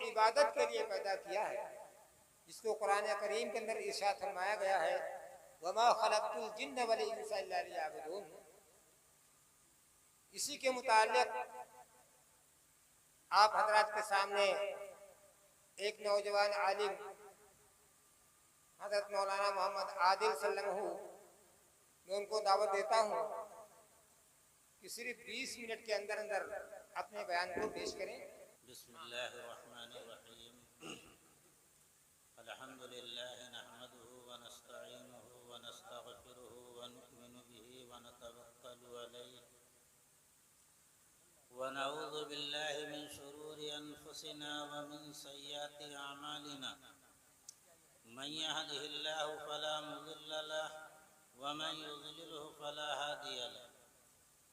इबादत के लिए पैदा किया है, जिसको कुरान करीम के अंदर इरशाद फरमाया गया है, वमा खलक़तुल जिन्न वल इंसा इल्ला लियअबुदून। इसी के मुताल्लिक आप हजरात के सामने एक नौजवान आलिम हजरत मौलाना मोहम्मद आदिल सल्लल्लाहु मैं उनको दावत देता हूँ कि सिर्फ 20 मिनट के अंदर अंदर अपने बयान को पेश करें। बिस्मिल्लाहिर्रहमानिर्रहीम। अल्हम्दुलिल्लाहि नहमदुहु व नस्तईनुहु व नस्तगफिरुहु व नु'मिनु बिही व नतवक्कलु अलैहि व नऊज़ु बिल्लाहि मिन शुरूरि अनफुसिना व मिन सय्यिआति अअमालिना। मन यहदिहिल्लाहु फला मुज़िल्ल लहु व मन युज़लिलहु फला हादिय लहु।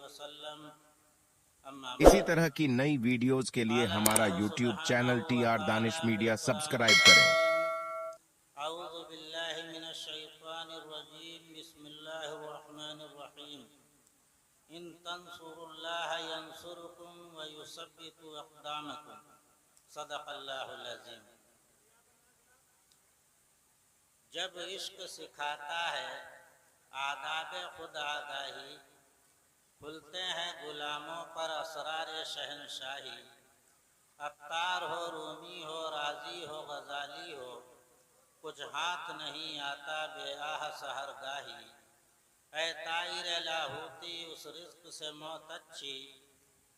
वसल्लम। इसी तरह की नई वीडियोस के लिए हमारा YouTube channel TR Danish media subscribe करें। अऊज़ु बिल्लाहि मिनश शैतानिर रजीम। बिस्मिल्लाहिर रहमानिर रहीम। इन तंसुरुल्लाह यंसुरुकुम व युसब्बितु अक़दामकुम। सदक़ल्लाहुल अज़ीम। जब इश्क सिखाता है आदाब खुद आगाही, खुलते हैं गुलामों पर असरार शहनशाही। अत्तार हो, रूमी हो, राजी हो, गजाली हो, कुछ हाथ नहीं आता बेआह सहरगाही। ऐ ताइर लाहूती उस रिज़्क़ से मौत अच्छी,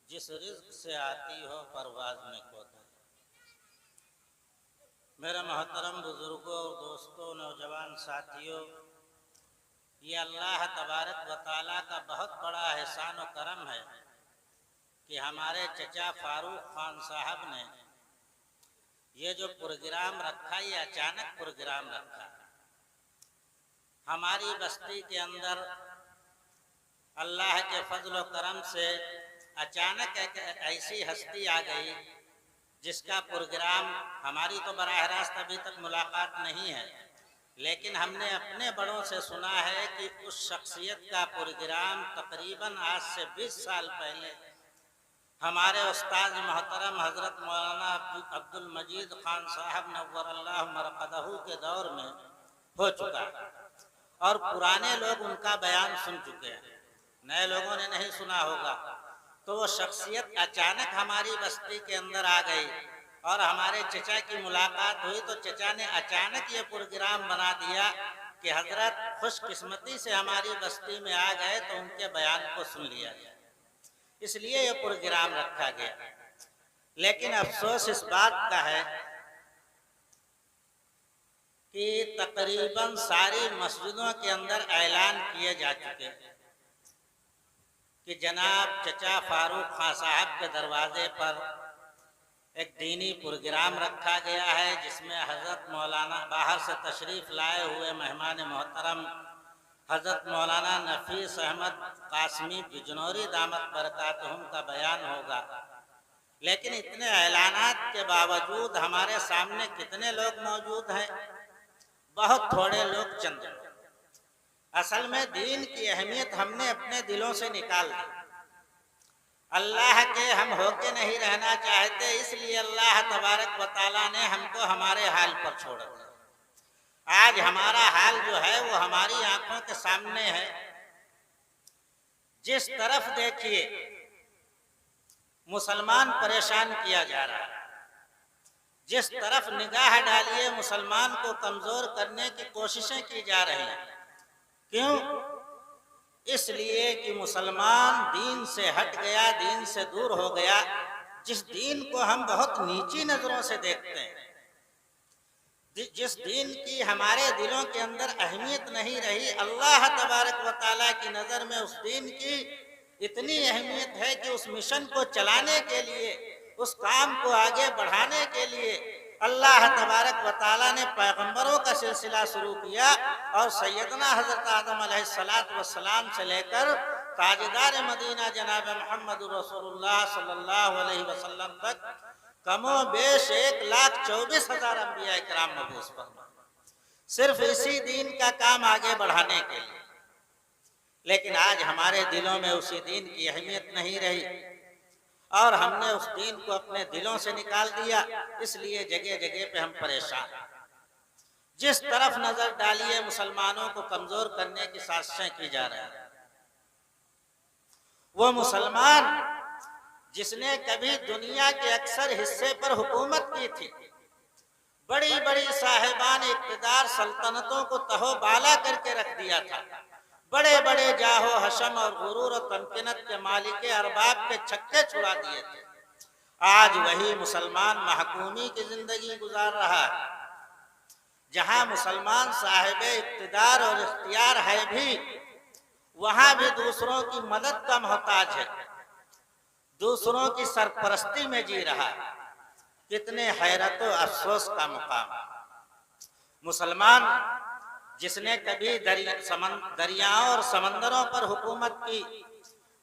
जिस रिज़्क़ से आती हो परवाज़ में कोताही। मेरे मोहतरम बुजुर्गों और दोस्तों, नौजवान साथियों, ये अल्लाह तबारक व तआला का बहुत बड़ा एहसान व करम है कि हमारे चचा फारूक खान साहब ने ये जो प्रोग्राम रखा, ये अचानक प्रोग्राम रखा। हमारी बस्ती के अंदर अल्लाह के फजल व करम से अचानक एक ऐसी हस्ती आ गई जिसका प्रोग्राम, हमारी तो बराह रास्त अभी तक मुलाकात नहीं है, लेकिन हमने अपने बड़ों से सुना है कि उस शख्सियत का प्रोग्राम तकरीबन आज से 20 साल पहले हमारे उस्ताद मोहतरम हजरत मौलाना अब्दुल मजीद खान साहब नव्वरल्लाहु मरक़दहू के दौर में हो चुका है और पुराने लोग उनका बयान सुन चुके हैं, नए लोगों ने नहीं सुना होगा। तो वो शख्सियत अचानक हमारी बस्ती के अंदर आ गई और हमारे चचा की मुलाकात हुई तो चचा ने अचानक ये प्रोग्राम बना दिया कि हजरत खुशकिस्मती से हमारी बस्ती में आ गए तो उनके बयान को सुन लिया गया, इसलिए ये प्रोग्राम रखा गया। लेकिन अफसोस इस बात का है कि तकरीबन सारी मस्जिदों के अंदर ऐलान किए जा चुके कि जनाब चचा फारूक खान साहब के दरवाजे पर एक दीनी प्रोग्राम रखा गया है, जिसमें हज़रत मौलाना बाहर से तशरीफ़ लाए हुए मेहमान मोहतरम हज़रत मौलाना नफीस अहमद कासमी बिजनौरी दामत बरकातहुम का बयान होगा। लेकिन इतने ऐलानात के बावजूद हमारे सामने कितने लोग मौजूद हैं? बहुत थोड़े लोग, चंद। असल में दीन की अहमियत हमने अपने दिलों से निकाल दी। अल्लाह के हम होके नहीं रहना चाहते, इसलिए अल्लाह तबारक व तआला ने हमको हमारे हाल पर छोड़ दिया। आज हमारा हाल जो है वो हमारी आंखों के सामने है। जिस तरफ देखिए मुसलमान परेशान किया जा रहा है, जिस तरफ निगाह डालिए मुसलमान को कमजोर करने की कोशिशें की जा रही हैं। क्यों? इसलिए कि मुसलमान दीन से हट गया, दीन से दूर हो गया। जिस दीन को हम बहुत नीची नजरों से देखते हैं, जिस दीन की हमारे दिलों के अंदर अहमियत नहीं रही, अल्लाह तबारक व तआला की नजर में उस दीन की इतनी अहमियत है कि उस मिशन को चलाने के लिए, उस काम को आगे बढ़ाने के लिए अल्लाह तबारक व तआला ने पैगंबरों का सिलसिला शुरू किया और सैयदना हजरत आदम अलैहिस्सलात वस्सलाम से लेकर ताजदार मदीना जनाब मोहम्मद रसूलुल्लाह सल्लल्लाहु अलैहि वसल्लम तक कमो बेश 1,24,000 अंबिया इकराम मबूस फरमाए, सिर्फ इसी दीन का काम आगे बढ़ाने के लिए। लेकिन आज हमारे दिलों में उसी दीन की अहमियत नहीं रही और हमने उस दीन को अपने दिलों से निकाल दिया, इसलिए जगह जगह पे हम परेशान। जिस तरफ नजर डालिए मुसलमानों को कमजोर करने की साजिशें की जा रही हैं। वो मुसलमान जिसने कभी दुनिया के अक्सर हिस्से पर हुकूमत की थी, बड़ी बड़ी साहिबान इक़्तिदार सल्तनतों को तहोबाला करके रख दिया था, बड़े बड़े जाहो हशम और गुरूर और तमकिनत के मालिक अरबाब के छक्के छुड़ा दिए थे। आज वही मुसलमान महकूमी की जिंदगी गुजार रहा है, जहां मुसलमान साहिब इक़्तिदार और इख्तियार है भी, वहां भी दूसरों की मदद का मोहताज है, दूसरों की सरपरस्ती में जी रहा है। कितने हैरत और अफसोस का मुकाम। मुसलमान जिसने कभी दरियाओं और समंदरों पर हुकूमत की,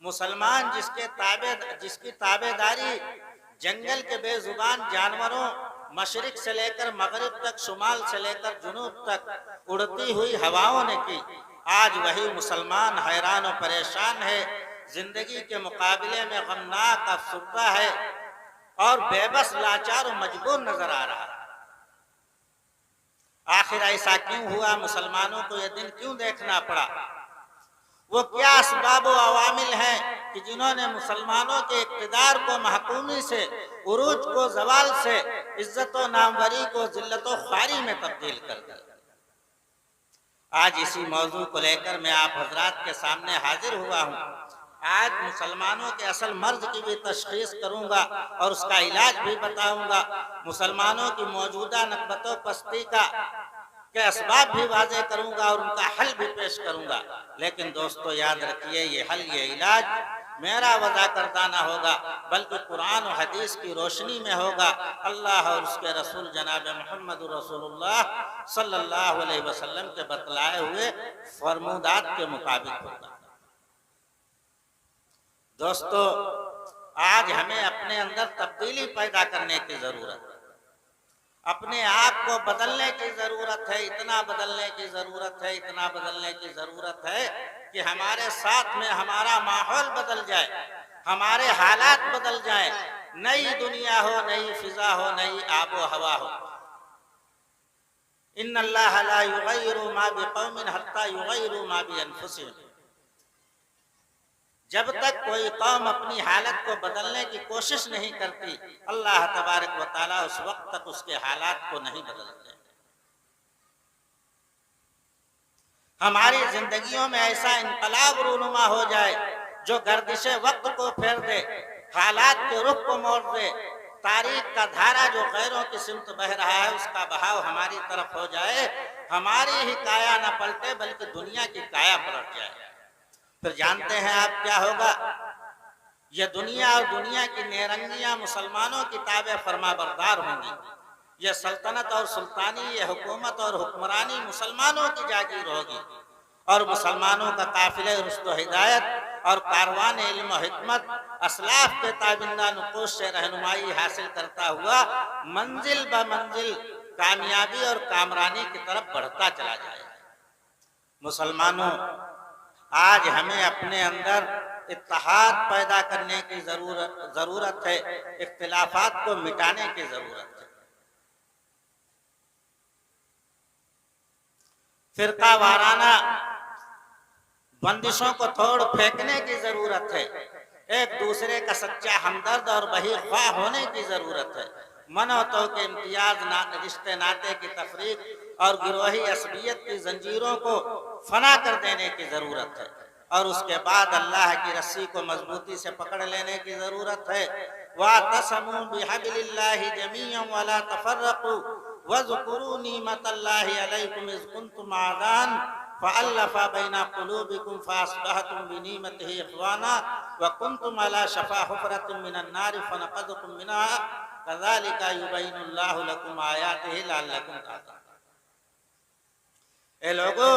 मुसलमान जिसकी ताबेदारी जंगल के बेजुबान जानवरों, मशरिक से लेकर मगरिब तक, शुमाल से लेकर जुनूब तक उड़ती हुई हवाओं ने की, आज वही मुसलमान हैरान और परेशान है, जिंदगी के मुकाबले में गमनाक अफसुर्दा है और बेबस, लाचार और मजबूर नजर आ रहा है। आखिर ऐसा क्यों हुआ? मुसलमानों को यह दिन क्यों देखना पड़ा? वो क्या असबाब व अवामिल हैं कि जिन्होंने मुसलमानों के इक़्तिदार को महकूमी से, उरूज को जवाल से, इज्जत व नामवरी को जिल्लत व ख्वारी में तब्दील कर दिया। आज इसी मौजू को लेकर मैं आप हजरात के सामने हाजिर हुआ हूँ। आज मुसलमानों के असल मर्ज की भी तशखीस करूंगा और उसका इलाज भी बताऊंगा। मुसलमानों की मौजूदा नकबतो पस्ती के असबाब भी वाज़ेह करूंगा और उनका हल भी पेश करूंगा। लेकिन दोस्तों याद रखिए, ये हल, ये इलाज मेरा वज़ा करदा ना होगा, बल्कि कुरान और हदीस की रोशनी में होगा, अल्लाह और उसके रसूल जनाब मोहम्मद रसूलुल्लाह सल्लल्लाहु अलैहि वसल्लम के बतलाए हुए फरमूदात के मुताबिक होगा। दोस्तों, आज हमें अपने अंदर तब्दीली पैदा करने की जरूरत है, अपने आप को बदलने की जरूरत है, इतना बदलने की जरूरत है, इतना बदलने की जरूरत है कि हमारे साथ में हमारा माहौल बदल जाए, हमारे हालात बदल जाए, नई दुनिया हो, नई फिजा हो, नई आबो हवा हो। इन्नल्लाह ला युगय्यिरु मा बिक़ौमिन हत्ता युगय्यिरु मा बिअनफुसिहिम। जब तक कोई कौम अपनी हालत को बदलने की कोशिश नहीं करती, अल्लाह तबारक व तआला उस वक्त तक उसके हालात को नहीं बदलते। हमारी जिंदगियों में ऐसा इनकलाब रूनुमा हो जाए जो गर्दिशे वक्त को फेर दे, हालात के रुख को मोड़ दे, तारीख का धारा जो गैरों की सिमत बह रहा है उसका बहाव हमारी तरफ हो जाए, हमारी ही काया न पलटे बल्कि दुनिया की काया पलट जाए। फिर जानते हैं आप क्या होगा? यह दुनिया और दुनिया की नेरंगियां मुसलमानों की ताबे फरमा बरदार होंगी। यह सल्तनत और सुल्तानी, यह हुकूमत और हुक्मरानी मुसलमानों की जागीर होगी और मुसलमानों का काफिले रुश्द व हिदायत और कारवान इल्म व हिकमत असलाफ के ताबिंदा नुकूश से रहनुमाई हासिल करता हुआ मंजिल ब मंजिल कामयाबी और कामरानी की तरफ बढ़ता चला जाएगा। मुसलमानों, आज हमें अपने अंदर इत्तेहाद पैदा करने की जरूरत है, इख्तिलाफात को मिटाने की जरूरत है, फिरका वाराना बंदिशों को तोड़ फेंकने की जरूरत है, एक दूसरे का सच्चा हमदर्द और बही ख्वाह होने की जरूरत है, मनोतों के इम्तियाज, रिश्ते नाते की तफरीक और गिरोही असबियत की जंजीरों को फना कर देने की जरूरत है और उसके बाद अल्लाह की रस्सी को मजबूती से पकड़ लेने की जरूरत है। वातसमू बिहब्लिल्लाहि जमीअन वला तफर्रकू वज़कुरू निअमतल्लाहि अलैकुम इज़ कुंतुम आज़ान फ़अल्लफ़ बैना क़ुलूबिकुम फ़अस्बहतुम बिनिअमतिही इख़वाना व कुंतुम अला शफ़ा हुफ़रतिन मिनन नारि फ़नक़ज़कुम मिनहा कज़ालिका युबय्यिनुल्लाहु लकुम आयातिही लअल्लकुम ताक़ून। ए लोगों,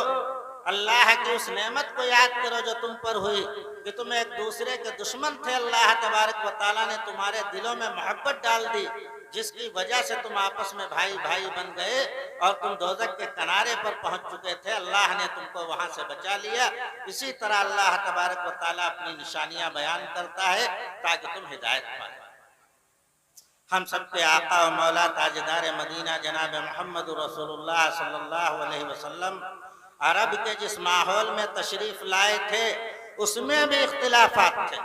अल्लाह की उस नेमत को याद करो जो तुम पर हुई कि तुम एक दूसरे के दुश्मन थे। अल्लाह तबारक व तआला ने तुम्हारे दिलों में मोहब्बत डाल दी जिसकी वजह से तुम आपस में भाई भाई बन गए और तुम दोजख के किनारे पर पहुंच चुके थे, अल्लाह ने तुमको वहां से बचा लिया। इसी तरह अल्लाह तबारक व तआला अपनी निशानियां बयान करता है ताकि तुम हिदायत पाए। हम सबके आका व मौला ताजदार मदीना जनाब मोहम्मद रसूलुल्लाह सल्लल्लाहु अलैहि वसल्लम अरब के जिस माहौल में तशरीफ लाए थे उसमें भी इख्तिलाफात थे।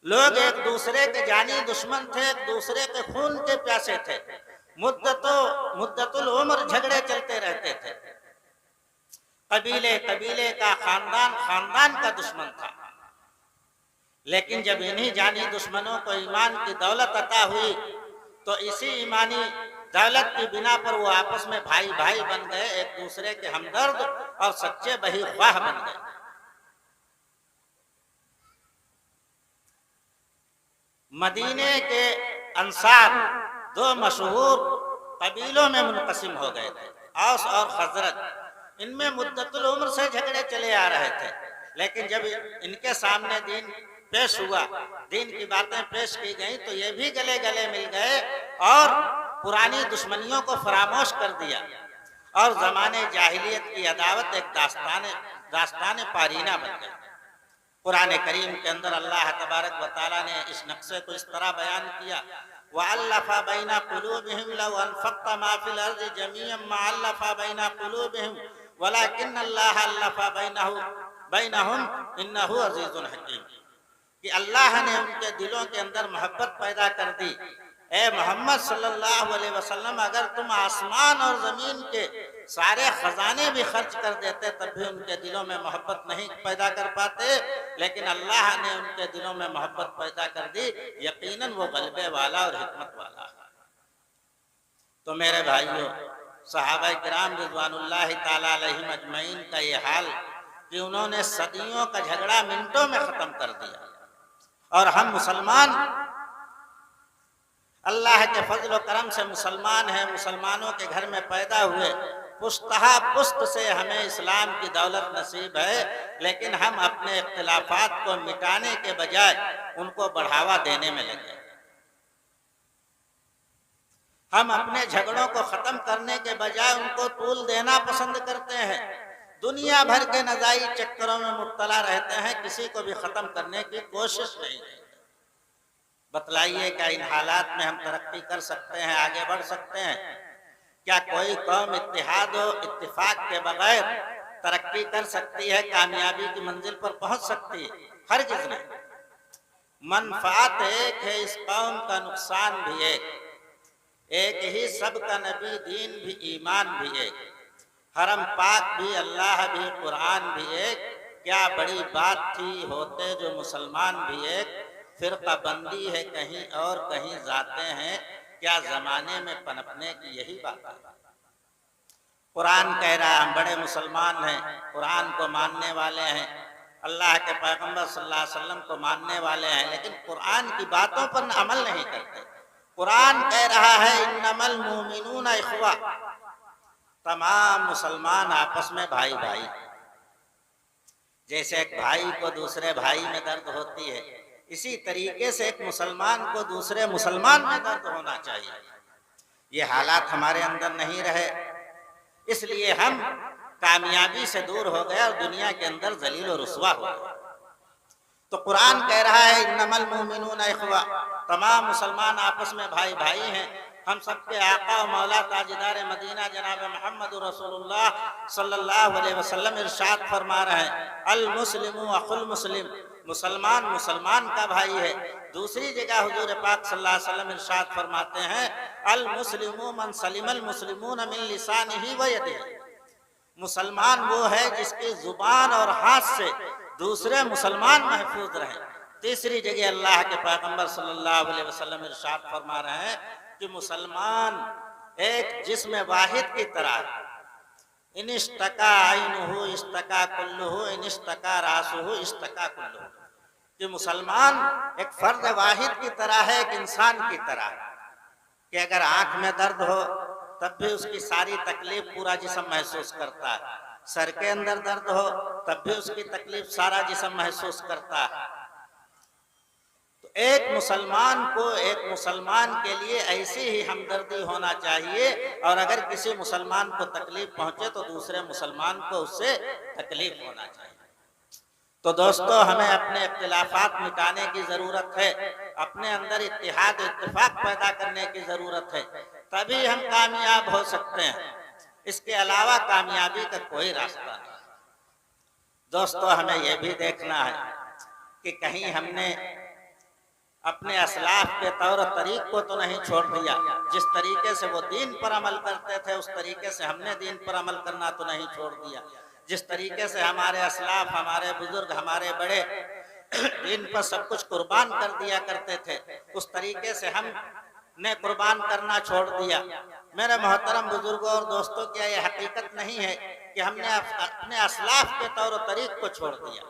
लोग एक दूसरे के जानी दुश्मन थे, एक दूसरे के खून के प्यासे थे। मुद्दतुल उम्र झगड़े चलते रहते थे। कबीले कबीले का, खानदान खानदान का दुश्मन था। लेकिन जब इन्हीं जानी दुश्मनों को ईमान की दौलत अता हुई तो इसी ईमानी दौलत की बिना पर वो आपस में भाई भाई बन गए, एक दूसरे के हमदर्द और सच्चे बही ख्वाह बन गए। मदीने के अंसार दो मशहूर कबीलों में मुनक़सिम हो गए थे, औस और खजरज। इनमें मुद्दतुल उम्र से झगड़े चले आ रहे थे, लेकिन जब इनके सामने दीन पेश हुआ, दीन की बातें पेश की गई तो ये भी गले गले मिल गए और पुरानी दुश्मनियों को फरामोश कर दिया और जमाने जाहिलियत की अदावत एक दास्तान पारीना बन गई। कुरान करीम के अंदर अल्लाह तबारक व तआला ने इस नक्शे को इस तरह बयान किया, वअल्लफ़ा बैना कुलूबिहिम लौ अनफ़क़्ता मा फ़िल अर्ज़ि जमीअन मा अल्लफ़ा बैना कुलूबिहिम वलाकिन अल्लाह अल्लफ़ा बैनहुम इन्नहु अज़ीज़ुन हकीम। कि अल्लाह ने उनके दिलों के अंदर मोहब्बत पैदा कर दी। ए मोहम्मद सल्लल्लाहु अलैहि वसल्लम, अगर तुम आसमान और जमीन के सारे खजाने भी खर्च कर देते तब भी उनके दिलों में मोहब्बत नहीं पैदा कर पाते, लेकिन अल्लाह ने उनके दिलों में मोहब्बत पैदा कर दी। यकीनन वो गलबे वाला और हिकमत वाला है। तो मेरे भाइयों, सहाबा किराम रिज़वानुल्लाहि ताला अलैहिम अजमईन का ये हाल कि उन्होंने सदियों का झगड़ा मिनटों में खत्म कर दिया, और हम मुसलमान अल्लाह के फजल और करम से मुसलमान हैं, मुसलमानों के घर में पैदा हुए, पुश्तहा पुश्त से हमें इस्लाम की दौलत नसीब है, लेकिन हम अपने इख्तिलाफात को मिटाने के बजाय उनको बढ़ावा देने में लगे। हम अपने झगड़ों को खत्म करने के बजाय उनको तूल देना पसंद करते हैं। दुनिया भर के नजायज चक्करों में मुब्तला रहते हैं, किसी को भी खत्म करने की कोशिश नहीं करते। बतलाइए, क्या इन हालात में हम तरक्की कर सकते हैं, आगे बढ़ सकते हैं? क्या कोई कौम इत्तेहाद और इत्तिफाक के बगैर तरक्की कर सकती है, कामयाबी की मंजिल पर पहुंच सकती है? हरगिज़ नहीं। मनफात एक है, इस कौम का नुकसान भी एक ही सबका नबी, दीन भी, ईमान भी एक, हरम पाक भी, अल्लाह भी, कुरान भी एक। क्या बड़ी बात थी होते जो मुसलमान भी एक, फिरका बंदी है कहीं और कहीं जाते हैं, क्या जमाने में पनपने की यही बात है? कुरान कह रहा हम बड़े मुसलमान हैं, कुरान को मानने वाले हैं, अल्लाह के पैगंबर सल्लल्लाहु अलैहि वसल्लम को मानने वाले हैं, लेकिन कुरान की बातों पर अमल नहीं करते। कुरान कह रहा है इन्नमल मुमिनूना इख्वा, तमाम मुसलमान आपस में भाई भाई। जैसे एक भाई को दूसरे भाई में दर्द होती है, इसी तरीके से एक मुसलमान को दूसरे मुसलमान में दर्द होना चाहिए। ये हालात हमारे अंदर नहीं रहे, इसलिए हम कामयाबी से दूर हो गए और दुनिया के अंदर जलील और रुसवा हो गए। तो कुरान कह रहा है इन्नमल मुमिनूना इख्वा, तमाम मुसलमान आपस में भाई भाई हैं। हम सबके आका और मौला ताजदार मदीना जनाब मोहम्मद रसूलुल्लाह सल्लल्लाहु अलैहि वसल्लम इरशाद फरमा रहे हैं, अल मुस्लिमु अखुल मुस्लिम, मुसलमान मुसलमान का भाई है। दूसरी जगह हुजूर पाक सल्लल्लाहु अलैहि वसल्लम इरशाद फरमाते हैं, अल मुस्लिमु मन सलिमल मुस्लिमून मिन लिसानिही व यदिही, मुसलमान वो है जिसकी जुबान और हाथ से दूसरे मुसलमान महफूज रहे। तीसरी जगह अल्लाह के पैगंबर सल्लल्लाहु अलैहि वसल्लम इरशाद फरमा रहे हैं कि मुसलमान एक जिस्म वाहिद की तरह, इनिश्तका आइनुहु इश्तका कुल्लुहु, इनिश्तका रासुहु इश्तका कुल्लुहु, कि मुसलमान एक फर्द वाहिद की तरह है, एक इंसान की तरह, कि अगर आंख में दर्द हो तब भी उसकी सारी तकलीफ पूरा जिस्म महसूस करता है, सर के अंदर दर्द हो तब भी उसकी तकलीफ सारा जिस्म महसूस करता है। तो एक मुसलमान के लिए ऐसी ही हमदर्दी होना चाहिए, और अगर किसी मुसलमान को तकलीफ पहुंचे तो दूसरे मुसलमान को उससे तकलीफ होना चाहिए। तो दोस्तों, हमें अपने इख्तिलाफात मिटाने की जरूरत है, अपने अंदर इत्तेहाद इत्तेफाक पैदा करने की जरूरत है, तभी हम कामयाब हो सकते हैं। इसके अलावा कामयाबी का कोई रास्ता नहीं। दोस्तों, हमें यह भी देखना है कि कहीं हमने अपने असलाफ के तौर तरीक को तो नहीं छोड़ दिया। जिस तरीके से वो दीन पर अमल करते थे उस तरीके से हमने दीन पर अमल करना तो नहीं छोड़ दिया। जिस तरीके से हमारे असलाफ, हमारे बुजुर्ग, हमारे बड़े दीन पर सब कुछ कुर्बान कर दिया करते थे, उस तरीके से हमने कुर्बान करना छोड़ दिया। मेरे मोहतरम बुजुर्गों और दोस्तों, क्या यह हकीकत नहीं है कि हमने अपने असलाफ के तौर तरीक को छोड़ दिया?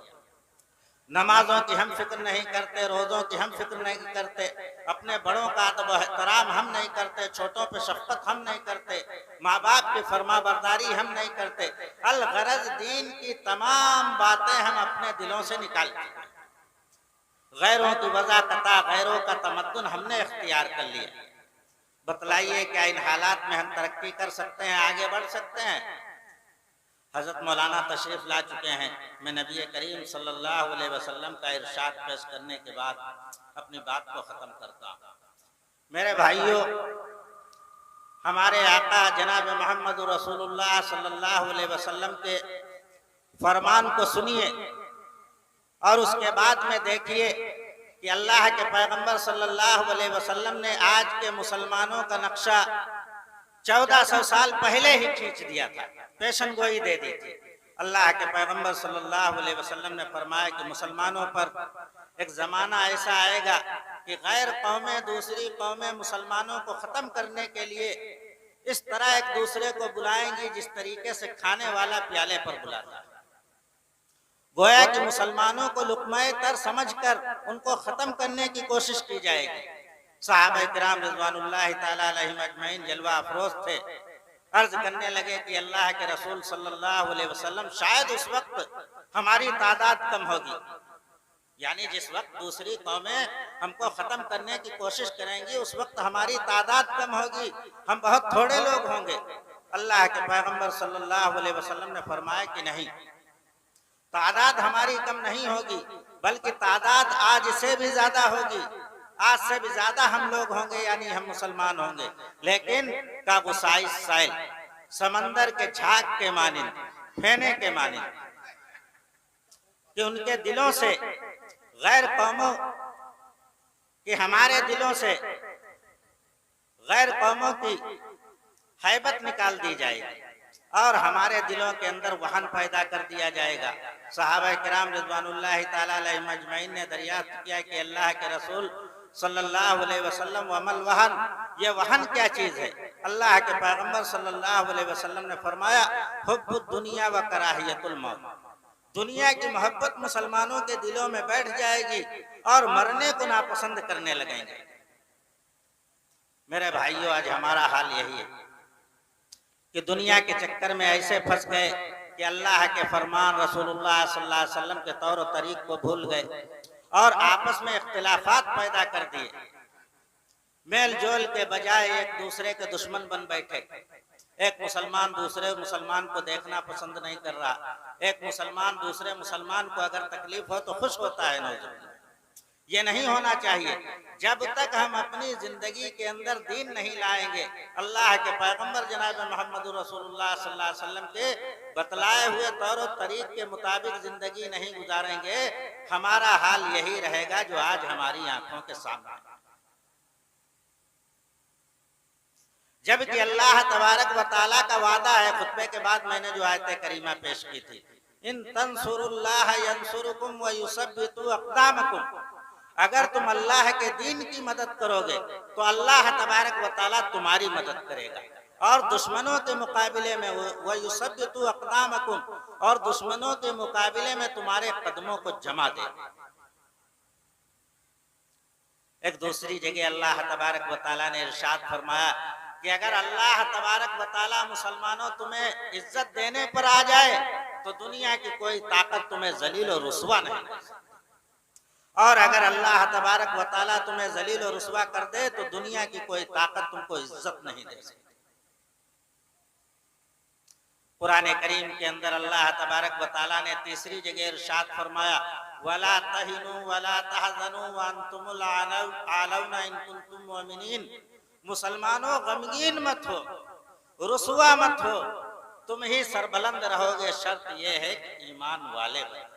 नमाजों की हम फिक्र नहीं करते, रोजों की हम फिक्र नहीं करते, अपने बड़ों का अदब एहतराम हम नहीं करते, छोटों पे शफकत हम नहीं करते, माँ बाप की फरमाबरदारी हम नहीं करते। अल गरज दीन की तमाम बातें हम अपने दिलों से निकालते हैं। गैरों की वज़ाकता, गैरों का तमद्दुन हमने इख्तियार कर लिया। बतलाइए, क्या इन हालात में हम तरक्की कर सकते हैं, आगे बढ़ सकते हैं? हजरत मौलाना तशरीफ ला चुके हैं। मैं नबी करीम सल्लल्लाहु अलैहि वसल्लम का इरशाद पेश करने के बाद अपनी बात को खत्म करता हूँ। मेरे भाइयों, हमारे आका जनाब मोहम्मद रसूलुल्लाह सल्लल्लाहु अलैहि वसल्लम के फरमान को सुनिए और उसके बाद में देखिए कि अल्लाह के पैगंबर सल्लल्लाहु अलैहि वसल्लम ने आज के मुसलमानों का नक्शा 1400 साल पहले ही खींच दिया था, पेशन गोई दे दी थी। अल्लाह के पैगंबर सल्लल्लाहु अलैहि वसल्लम ने फरमाया कि मुसलमानों पर एक जमाना ऐसा आएगा कि गैर कौमें दूसरी कौमें मुसलमानों को खत्म करने के लिए इस तरह एक दूसरे को बुलाएंगी जिस तरीके से खाने वाला प्याले पर बुलाता है। गोया कि मुसलमानों को लुक़्मा-ए तर समझकर उनको खत्म करने की कोशिश की जाएगी। सहाबा किराम रिज़वानुल्लाहि ताला अलैहिम अजमईन जलवा अफरोज थे। अर्ज करने लगे कि अल्लाह के रसूल सल्लल्लाहु अलैहि वसल्लम, शायद उस वक्त हमारी तादाद कम होगी, यानी जिस वक्त दूसरी कौमें हमको खत्म करने की कोशिश करेंगी उस वक्त हमारी तादाद कम होगी, हम बहुत थोड़े लोग होंगे। अल्लाह के पैगंबर सल्लल्लाहु अलैहि वसल्लम ने फरमाया कि नहीं, तादाद हमारी कम नहीं होगी, बल्कि तादाद आज से भी ज्यादा होगी। आज से भी ज्यादा हम लोग होंगे, यानी हम मुसलमान होंगे, लेकिन काबुसाई साइल, समंदर के झाग के मानिंद, फेने के मानिंद, कि उनके दिलों से गैर कौमों कि हमारे दिलों से गैर कौमों की हैबत निकाल दी जाएगी और हमारे दिलों के अंदर वहन पैदा कर दिया जाएगा। सहाबा किराम रिज़वानुल्लाहि ताला अलैहिम अजमईन ने दरियाफ्त किया कि अल्लाह के रसूल सल्लल्लाहु अलैहि वसल्लम, वमल वहन, ये वहन क्या चीज है? अल्लाह के पैगंबर सल्लल्लाहु अलैहि वसल्लम ने फरमाया, हुब्बुद दुनिया व कराहियतुल मौत, दुनिया की मोहब्बत मुसलमानों के दिलों में बैठ जाएगी और मरने को नापसंद करने लगेंगे। मेरे भाइयों, आज हमारा हाल यही है कि दुनिया के चक्कर में ऐसे फंस गए कि अल्लाह के फरमान, रसूलुल्लाह सल्लल्लाहु अलैहि वसल्लम के तौर तरीक को भूल गए और आपस में इख्तिलाफात पैदा कर दिए। मेल जोल के बजाय एक दूसरे के दुश्मन बन बैठे। एक मुसलमान दूसरे मुसलमान को देखना पसंद नहीं कर रहा। एक मुसलमान दूसरे मुसलमान को अगर तकलीफ हो तो खुश होता है। नौजवान, ये नहीं होना चाहिए। जब तक हम अपनी जिंदगी के अंदर दीन नहीं लाएंगे, अल्लाह के पैगंबर जनाब मोहम्मद रसूलुल्लाह सल्लल्लाहु अलैहि वसल्लम के बतलाए हुए तौर तरीक के मुताबिक जिंदगी नहीं गुजारेंगे, हमारा हाल यही रहेगा जो आज हमारी आंखों के सामने। जबकि अल्लाह तबारक व तआला का वादा है, खुतबे के बाद मैंने जो आयत करीमा पेश की थी, इन तंसुरुल्लाह यंसुरुकुम व युसब्बितु अक़दामकुम, अगर तुम अल्लाह के दीन की मदद करोगे तो अल्लाह तबारक व तआला तुम्हारी मदद करेगा और दुश्मनों के मुकाबले में व युसब्बितु अक़दामकुम, और दुश्मनों के मुकाबले में तुम्हारे कदमों को जमा देगा। एक दूसरी जगह अल्लाह तबारक व तआला ने इरशाद फरमाया कि अगर अल्लाह तबारक व तआला मुसलमानों तुम्हें इज्जत देने पर आ जाए तो दुनिया की कोई ताकत तुम्हें जलील और रुस्वा नहीं कर सकती। और अगर अल्लाह तबारक व तआला तुम्हें जलील और रुसवा कर दे तो दुनिया की कोई ताकत तुमको इज्जत नहीं दे सकती। कुरान करीम के अंदर अल्लाह तबारक व तआला ने तीसरी जगह इरशाद फरमाया, वला तहिनु वला तहजनु व अंतुमुल आलौना इन कुंतुम मुमिनीन। मुसलमानों गमगीन मत हो, रुसवा मत हो, तुम ही सरबलंद रहोगे, शर्त यह है कि ईमान वाले बनो।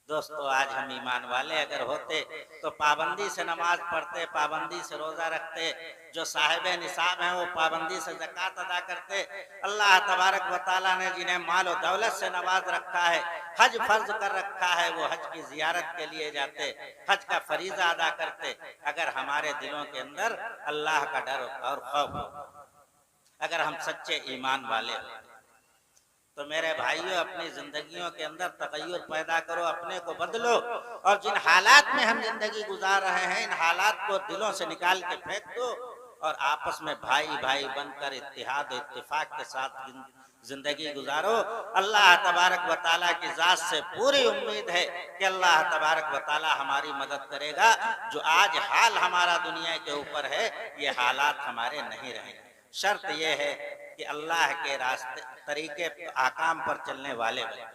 दोस्तों, आज हम ईमान वाले अगर होते तो पाबंदी से नमाज पढ़ते, पाबंदी से रोजा रखते, जो साहिब निसाब हैं वो पाबंदी से ज़कात अदा करते। अल्लाह तबारक व तआला ने जिन्हें माल और दौलत से नवाज रखा है, हज फर्ज कर रखा है, वो हज की जियारत के लिए जाते, हज का फरीजा अदा करते। अगर हमारे दिलों के अंदर अल्लाह का डर और खौफ हो, अगर हम सच्चे ईमान वाले हो, तो मेरे भाइयों अपनी जिंदगियों के अंदर तगय्युर पैदा करो, अपने को बदलो और जिन हालात में हम जिंदगी गुजार रहे हैं इन हालात को दिलों से निकाल के फेंक दो और आपस में भाई भाई बनकर इत्तेहाद इत्तेफाक के साथ जिंदगी गुजारो। अल्लाह तबारक व तआला की जात से पूरी उम्मीद है कि अल्लाह तबारक व तआला हमारी मदद करेगा। जो आज हाल हमारा दुनिया के ऊपर है ये हालात हमारे नहीं रहेंगे। शर्त यह है कि अल्लाह के रास्ते तरीके आकाम पर चलने वाले बने।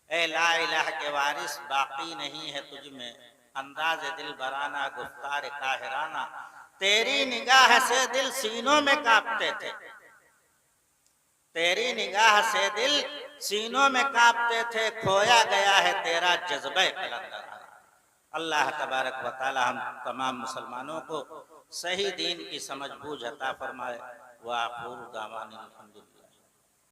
ए ला इलाह के वारिस बाकी नहीं है तुझ में, अंदाज दिल बराना गुफ्तार काहिराना। तेरी निगाह से दिल सीनों में कांपते थे, तेरी निगाह से दिल सीनों में कांपते थे, खोया गया है तेरा जज्बे कलंदर। अल्लाह तबारक व तआला हम तमाम मुसलमानों को सही दीन की समझ बूझ अता फरमाए। वाक़िअ दावाना अल्हम्दुलिल्लाह।